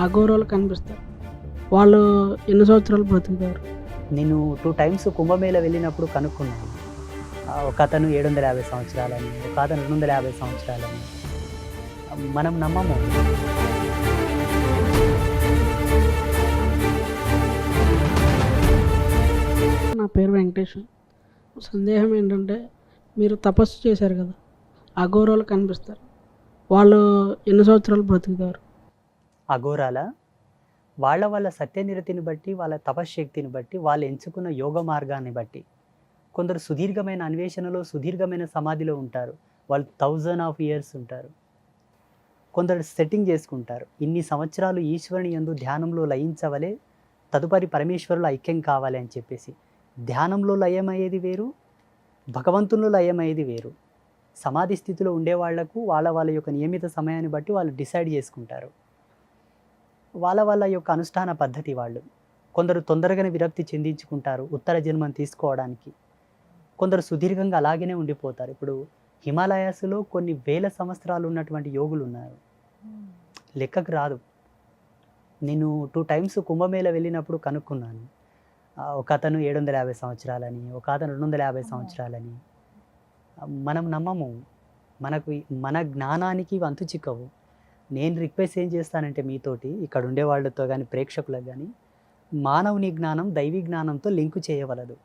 అఘోరాలు కనిపిస్తారు. వాళ్ళు ఎన్ని సంవత్సరాలు బ్రతుకుతారు? నేను 2 టైమ్స్ కుంభమేళ వెళ్ళినప్పుడు కనుక్కున్నాను. ఒకతను 750 సంవత్సరాలని, ఒకతను 250 సంవత్సరాలని. మనం నమ్మము. నా పేరు వెంకటేష్. సందేహం ఏంటంటే, మీరు తపస్సు చేశారు కదా, అఘోరాలు కనిపిస్తారు. వాళ్ళు ఎన్ని సంవత్సరాలు బ్రతుకుతారు? అఘోరాల వాళ్ళ సత్యనిరతిని బట్టి, వాళ్ళ తపశ్శక్తిని బట్టి, వాళ్ళు ఎంచుకున్న యోగ మార్గాన్ని బట్టి కొందరు సుదీర్ఘమైన అన్వేషణలో, సుదీర్ఘమైన సమాధిలో ఉంటారు. వాళ్ళు 1000 ఆఫ్ ఇయర్స్ ఉంటారు. కొందరు సెట్టింగ్ చేసుకుంటారు. ఇన్ని సంవత్సరాలు ఈశ్వరుని యందు ధ్యానంలో లయించవలే, తదుపరి పరమేశ్వరులు ఐక్యం కావాలి అని చెప్పేసి. ధ్యానంలో లయమయ్యేది వేరు, భగవంతునిలో లయమయ్యేది వేరు. సమాధి స్థితిలో ఉండే వాళ్లకు వాళ్ళ యొక్క నియమిత సమయాన్ని బట్టి వాళ్ళు డిసైడ్ చేసుకుంటారు. వాళ్ళ యొక్క అనుష్ఠాన పద్ధతి వాళ్ళు. కొందరు తొందరగానే విరక్తి చెందించుకుంటారు ఉత్తర జన్మం తీసుకోవడానికి. కొందరు సుదీర్ఘంగా అలాగనే ఉండిపోతారు. ఇప్పుడు హిమాలయాస్లో కొన్ని వేల సంవత్సరాలు ఉన్నటువంటి యోగులు ఉన్నారు, లెక్కకు రాదు. నేను 2 టైమ్స్ కుంభమేళ వెళ్ళినప్పుడు కనుక్కున్నాను. ఒకతను 750 సంవత్సరాలని, ఒకతను 250 సంవత్సరాలని. మనం నమ్మము. మన జ్ఞానానికి వంతు చిక్కవు. నేను రిక్వెస్ట్ ఏం చేస్తానంటే మీతోటి, ఇక్కడ ఉండే వాళ్ళతో కానీ ప్రేక్షకులకు కానీ, మానవుని జ్ఞానం దైవీ జ్ఞానంతో లింకు చేయవలదు.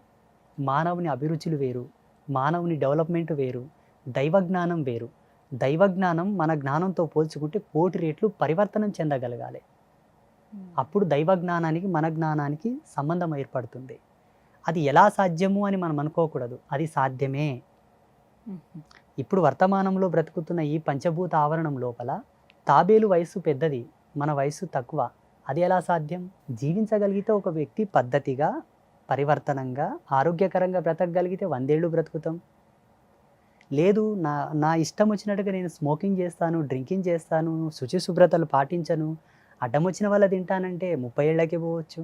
మానవుని అభిరుచులు వేరు, మానవుని డెవలప్మెంట్ వేరు, దైవజ్ఞానం వేరు. దైవజ్ఞానం మన జ్ఞానంతో పోల్చుకుంటే కోటి రెట్లు పరివర్తనం చెందగలగాలి. అప్పుడు దైవజ్ఞానానికి మన జ్ఞానానికి సంబంధం ఏర్పడుతుంది. అది ఎలా సాధ్యము అని మనం అనుకోకూడదు, అది సాధ్యమే. ఇప్పుడు వర్తమానంలో బ్రతుకుతున్న ఈ పంచభూత ఆవరణం లోపల తాబేలు వయసు పెద్దది, మన వయసు తక్కువ. అది ఎలా సాధ్యం? జీవించగలిగితే ఒక వ్యక్తి పద్ధతిగా, పరివర్తనంగా, ఆరోగ్యకరంగా బ్రతకగలిగితే 100 ఏళ్ళు బ్రతుకుతాం. లేదు, నా ఇష్టం వచ్చినట్టుగా నేను స్మోకింగ్ చేస్తాను, డ్రింకింగ్ చేస్తాను, శుచి శుభ్రతలు పాటించను, అడ్డం వచ్చిన వల్ల తింటానంటే 30 ఏళ్ళకే పోవచ్చు.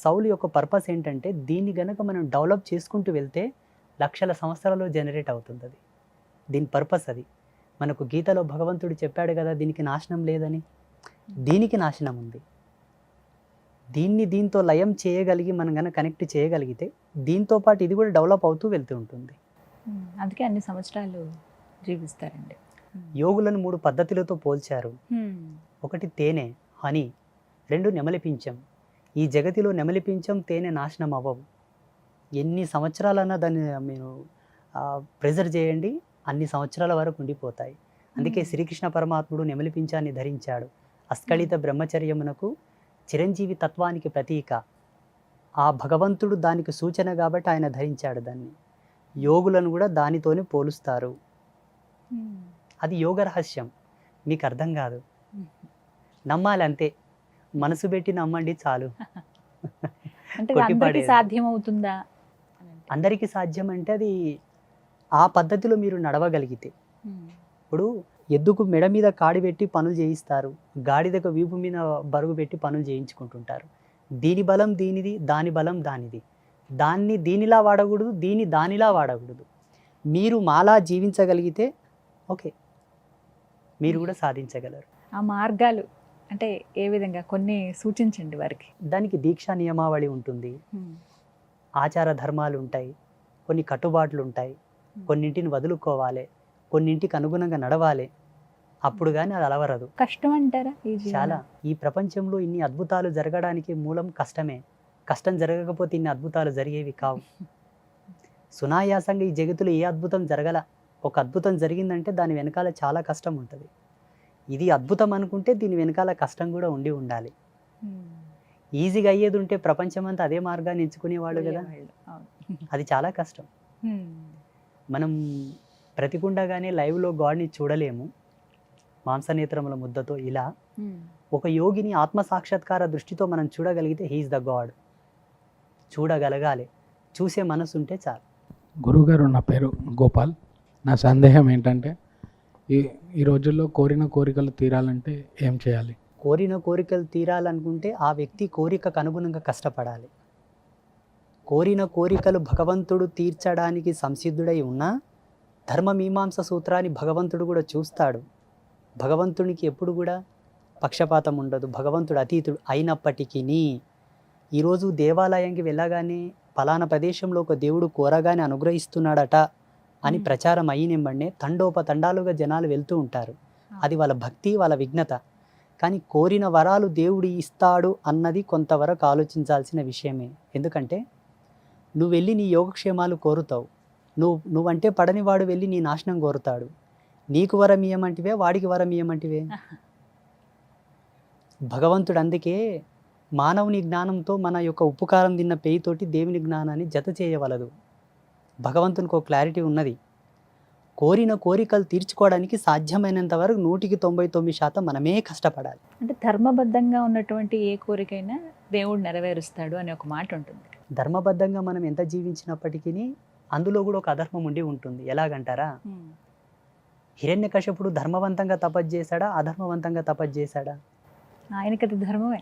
సౌలు యొక్క పర్పస్ ఏంటంటే, దీన్ని గనక మనం డెవలప్ చేసుకుంటూ వెళ్తే లక్షల సంవత్సరాలు జనరేట్ అవుతుంది. అది దీని పర్పస్. అది మనకు గీతలో భగవంతుడు చెప్పాడు కదా, దీనికి నాశనం లేదని. దీనికి నాశనం ఉంది. దీంతో లయం చేయగలిగి మనం కనుక కనెక్ట్ చేయగలిగితే దీంతో పాటు ఇది కూడా డెవలప్ అవుతూ వెళ్తూ ఉంటుంది. అందుకే అన్ని సంవత్సరాలు జీవిస్తారండి. యోగులను 3 పద్ధతులతో పోల్చారు. ఒకటి తేనె, హనీ. 2 నెమలి పించం. ఈ జగతిలో నెమలి పించం, తేనె నాశనం అవ్వవు. ఎన్ని సంవత్సరాలన్నా దాన్ని మీరు ప్రెజర్ చేయండి, అన్ని సంవత్సరాల వరకు ఉండిపోతాయి. అందుకే శ్రీకృష్ణ పరమాత్ముడు నెమలి పించాన్ని ధరించాడు. అస్కళిత బ్రహ్మచర్యమునకు, చిరంజీవి తత్వానికి ప్రతీక. ఆ భగవంతుడు దానికి సూచన కాబట్టి ఆయన ధరించాడు దాన్ని. యోగులను కూడా దానితోనే పోలుస్తారు. అది యోగ రహస్యం, మీకు అర్థం కాదు. నమ్మాలి అంతే, మనసు పెట్టి నమ్మండి చాలు. సాధ్యమవుతుందా? అందరికీ సాధ్యం అంటే అది ఆ పద్ధతిలో మీరు నడవగలిగితే. ఇప్పుడు ఎద్దుకు మెడ మీద కాడి పెట్టి పనులు చేయిస్తారు, గాడిదకు వీపు మీద బరువు పెట్టి పనులు చేయించుకుంటుంటారు. దీని బలం దీనిది, దాని బలం దానిది. దాన్ని దీనిలా వాడకూడదు, దానిలా వాడకూడదు. మీరు మాలా జీవించగలిగితే ఓకే, మీరు కూడా సాధించగలరు. ఆ మార్గాలు అంటే ఏ విధంగా కొన్ని సూచించండి వారికి. దానికి దీక్షా నియమావళి ఉంటుంది, ఆచార ధర్మాలు ఉంటాయి, కొన్ని కట్టుబాట్లు ఉంటాయి. కొన్నింటిని వదులుకోవాలి, కొన్నింటికి అనుగుణంగా నడవాలి. అప్పుడు కానీ అది అలవరదు. కష్టం అంటారా? చాలా. ఈ ప్రపంచంలో ఇన్ని అద్భుతాలు జరగడానికి మూలం కష్టమే. కష్టం జరగకపోతే ఇన్ని అద్భుతాలు జరిగేవి కావు. సునాయాసంగా ఈ జగత్తులో ఏ అద్భుతం జరగల. ఒక అద్భుతం జరిగిందంటే దాని వెనకాల చాలా కష్టం ఉంటుంది. ఇది అద్భుతం అనుకుంటే దీని వెనకాల కష్టం కూడా ఉండాలి. ఈజీగా అయ్యేది ఉంటే ప్రపంచమంతా అదే మార్గాన్ని ఎంచుకునేవాళ్ళు కదా. అది చాలా కష్టం. మనం ప్రతికుండగానే లైవ్లో గాడ్ని చూడలేము మాంసనేత్రముల ముద్దతో. ఇలా ఒక యోగిని ఆత్మసాక్షాత్కార దృష్టితో మనం చూడగలిగితే హీఈస్ ద గాడ్. చూడగలగాలి, చూసే మనసు ఉంటే చాలు. గురువుగారు, నా పేరు గోపాల్. నా సందేహం ఏంటంటే, ఈ రోజుల్లో కోరిన కోరికలు తీరాలంటే ఏం చేయాలి? కోరిన కోరికలు తీరాలనుకుంటే ఆ వ్యక్తి కోరికకు అనుగుణంగా కష్టపడాలి. కోరిన కోరికలు భగవంతుడు తీర్చడానికి సంసిద్ధుడై ఉన్నా ధర్మమీమాంస సూత్రాన్ని భగవంతుడు కూడా చూస్తాడు. భగవంతునికి ఎప్పుడు కూడా పక్షపాతం ఉండదు. భగవంతుడు అతీతుడు అయినప్పటికీ ఈరోజు దేవాలయానికి వెళ్ళగానే ఫలానా ప్రదేశంలో ఒక దేవుడు కోరగానే అనుగ్రహిస్తున్నాడట అని ప్రచారం అయినెంబడినే తండోపతండాలుగా జనాలు వెళ్తూ ఉంటారు. అది వాళ్ళ భక్తి, వాళ్ళ విఘ్నత. కానీ కోరిన వరాలు దేవుడు ఇస్తాడు అన్నది కొంతవరకు ఆలోచించాల్సిన విషయమే. ఎందుకంటే నువ్వు వెళ్ళి నీ యోగక్షేమాలు కోరుతావు, నువ్వంటే పడని వాడు వెళ్ళి నీ నాశనం కోరుతాడు. నీకు వరం ఇయ్యమంటివే, వాడికి వరం ఇయ్యమంటివే. భగవంతుడు అందుకే మానవుని జ్ఞానంతో మన యొక్క ఉప్పుకారం తిన్న పేయితోటి దేవుని జ్ఞానాన్ని జత చేయవలదు. భగవంతునికి ఒక క్లారిటీ ఉన్నది. కోరిన కోరికలు తీర్చుకోవడానికి సాధ్యమైనంత వరకు 199% మనమే కష్టపడాలి. అంటే ధర్మబద్ధంగా ఉన్నటువంటి ఏ కోరికైనా దేవుడు నెరవేరుస్తాడు అనే ఒక మాట ఉంటుంది. ధర్మబద్ధంగా మనం ఎంత జీవించినప్పటికీ అందులో కూడా ఒక అధర్మం ఉండి ఉంటుంది. ఎలాగంటారా, హిరణ్యకశపుడు ధర్మవంతంగా తపస్సు చేశాడా, అధర్మవంతంగా తపస్సు చేశాడా? ఆయనకి అది ధర్మమే.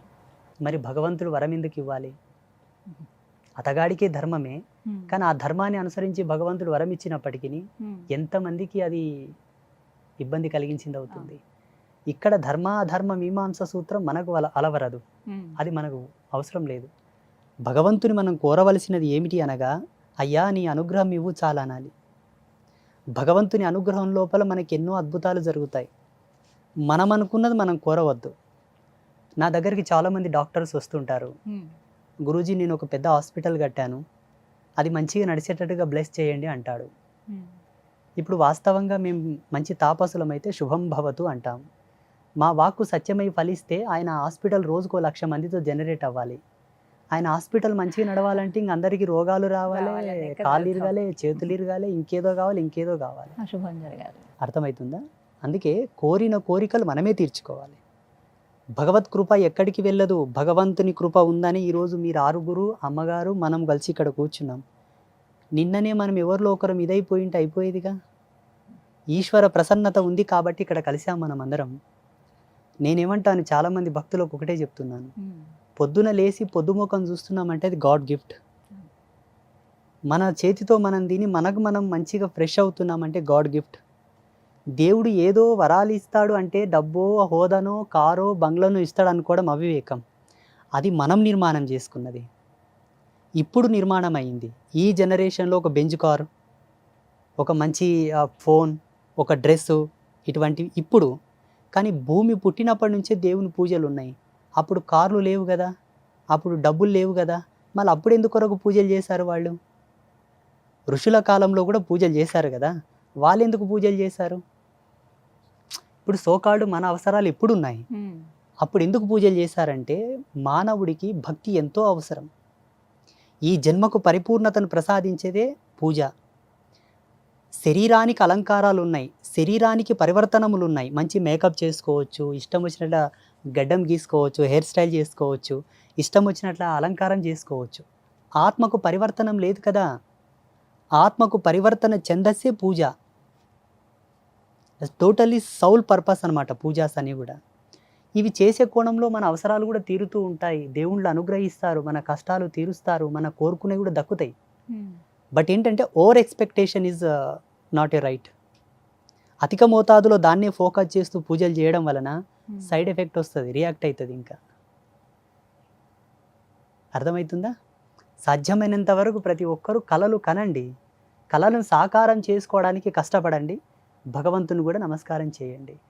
మరి భగవంతుడు వరం ఎందుకు ఇవ్వాలి? అతగాడికే ధర్మమే, కానీ ఆ ధర్మాన్ని అనుసరించి భగవంతుడు వరం ఇచ్చినప్పటికీ ఎంతమందికి అది ఇబ్బంది కలిగించింది అవుతుంది. ఇక్కడ ధర్మ మీమాంస సూత్రం మనకు అలవరదు, అది మనకు అవసరం లేదు. భగవంతుని మనం కోరవలసినది ఏమిటి అనగా, అయ్యా నీ అనుగ్రహం ఇవ్వు చాలా అనాలి. భగవంతుని అనుగ్రహం లోపల మనకి ఎన్నో అద్భుతాలు జరుగుతాయి. మనం అనుకున్నది మనం కోరవద్దు. నా దగ్గరికి చాలామంది డాక్టర్స్ వస్తుంటారు, గురూజీ నేను ఒక పెద్ద హాస్పిటల్ కట్టాను, అది మంచిగా నడిచేటట్టుగా బ్లెస్ చేయండి అంటాడు. ఇప్పుడు వాస్తవంగా మేము మంచి తాపసులమైతే శుభం భవతు అంటాం. మా వాక్కు సత్యమై ఫలిస్తే ఆయన హాస్పిటల్ రోజుకో 1,00,000 మందితో జనరేట్ అవ్వాలి. ఆయన హాస్పిటల్ మంచిగా నడవాలంటే ఇంక అందరికీ రోగాలు రావాలి, కాళ్ళు ఇరగాలి, చేతులు ఇరగాలి, ఇంకేదో కావాలి. అశుభం జరగాలి. అర్థమవుతుందా? అందుకే కోరిన కోరికలు మనమే తీర్చుకోవాలి. భగవత్ కృప ఎక్కడికి వెళ్ళదు. భగవంతుని కృప ఉందని ఈరోజు మీరు 6 అమ్మగారు మనం కలిసి ఇక్కడ కూర్చున్నాం. నిన్ననే మనం ఎవరిలో ఒకరం ఇదైపోయింటే అయిపోయేదిగా. ఈశ్వర ప్రసన్నత ఉంది కాబట్టి ఇక్కడ కలిసాం మనం అందరం. నేనేమంటాను, చాలామంది భక్తులకు ఒకటే చెప్తున్నాను, పొద్దున లేచి పొద్దుముఖం చూస్తున్నామంటే అది గాడ్ గిఫ్ట్. మన చేతితో మనం తిని మనకు మనం మంచిగా ఫ్రెష్ అవుతున్నామంటే గాడ్ గిఫ్ట్. దేవుడు ఏదో వరాలు ఇస్తాడు అంటే డబ్బో, హోదానో, కారో, బంగ్లానో ఇస్తాడు అనుకోవడం అవివేకం. అది మనం నిర్మాణం చేసుకున్నది. ఇప్పుడు నిర్మాణం అయింది. ఈ జనరేషన్లో ఒక బెంజ్ కారు, ఒక మంచి ఫోన్, ఒక డ్రెస్సు, ఇటువంటివి ఇప్పుడు. కానీ భూమి పుట్టినప్పటి నుంచే దేవుని పూజలు ఉన్నాయి. అప్పుడు కార్లు లేవు కదా, అప్పుడు డబ్బులు లేవు కదా, మళ్ళీ అప్పుడు ఎందుకొరకు పూజలు చేశారు వాళ్ళు? ఋషుల కాలంలో కూడా పూజలు చేశారు కదా, వాళ్ళు ఎందుకు పూజలు చేశారు? ఇప్పుడు సోకాళ్ళు మన అవసరాలు ఎప్పుడు ఉన్నాయి, అప్పుడు ఎందుకు పూజలు చేశారంటే మానవుడికి భక్తి ఎంతో అవసరం. ఈ జన్మకు పరిపూర్ణతను ప్రసాదించేదే పూజ. శరీరానికి అలంకారాలు ఉన్నాయి, శరీరానికి పరివర్తనములు ఉన్నాయి. మంచి మేకప్ చేసుకోవచ్చు, ఇష్టం వచ్చినట్ల గడ్డం గీసుకోవచ్చు, హెయిర్ స్టైల్ చేసుకోవచ్చు, ఇష్టం వచ్చినట్ల అలంకారం చేసుకోవచ్చు. ఆత్మకు పరివర్తనం లేదు కదా. ఆత్మకు పరివర్తన చెందసే పూజ. టోటల్లీ సౌల్ పర్పస్ అనమాట పూజాస్ అని కూడా. ఇవి చేసే కోణంలో మన అవసరాలు కూడా తీరుతూ ఉంటాయి. దేవుళ్ళు అనుగ్రహిస్తారు, మన కష్టాలు తీరుస్తారు, మన కోరుకునేవి కూడా దక్కుతాయి. బట్ ఏంటంటే over expectation is not a right. అధిక మోతాదులో దాన్నే ఫోకస్ చేస్తూ పూజలు చేయడం వలన సైడ్ ఎఫెక్ట్ వస్తుంది, రియాక్ట్ అవుతుంది. ఇంకా అర్థమవుతుందా? సాధ్యమైనంత వరకు ప్రతి ఒక్కరూ కలలు కనండి, కలలను సాకారం చేసుకోవడానికి కష్టపడండి, భగవంతుని కూడా నమస్కారం చేయండి.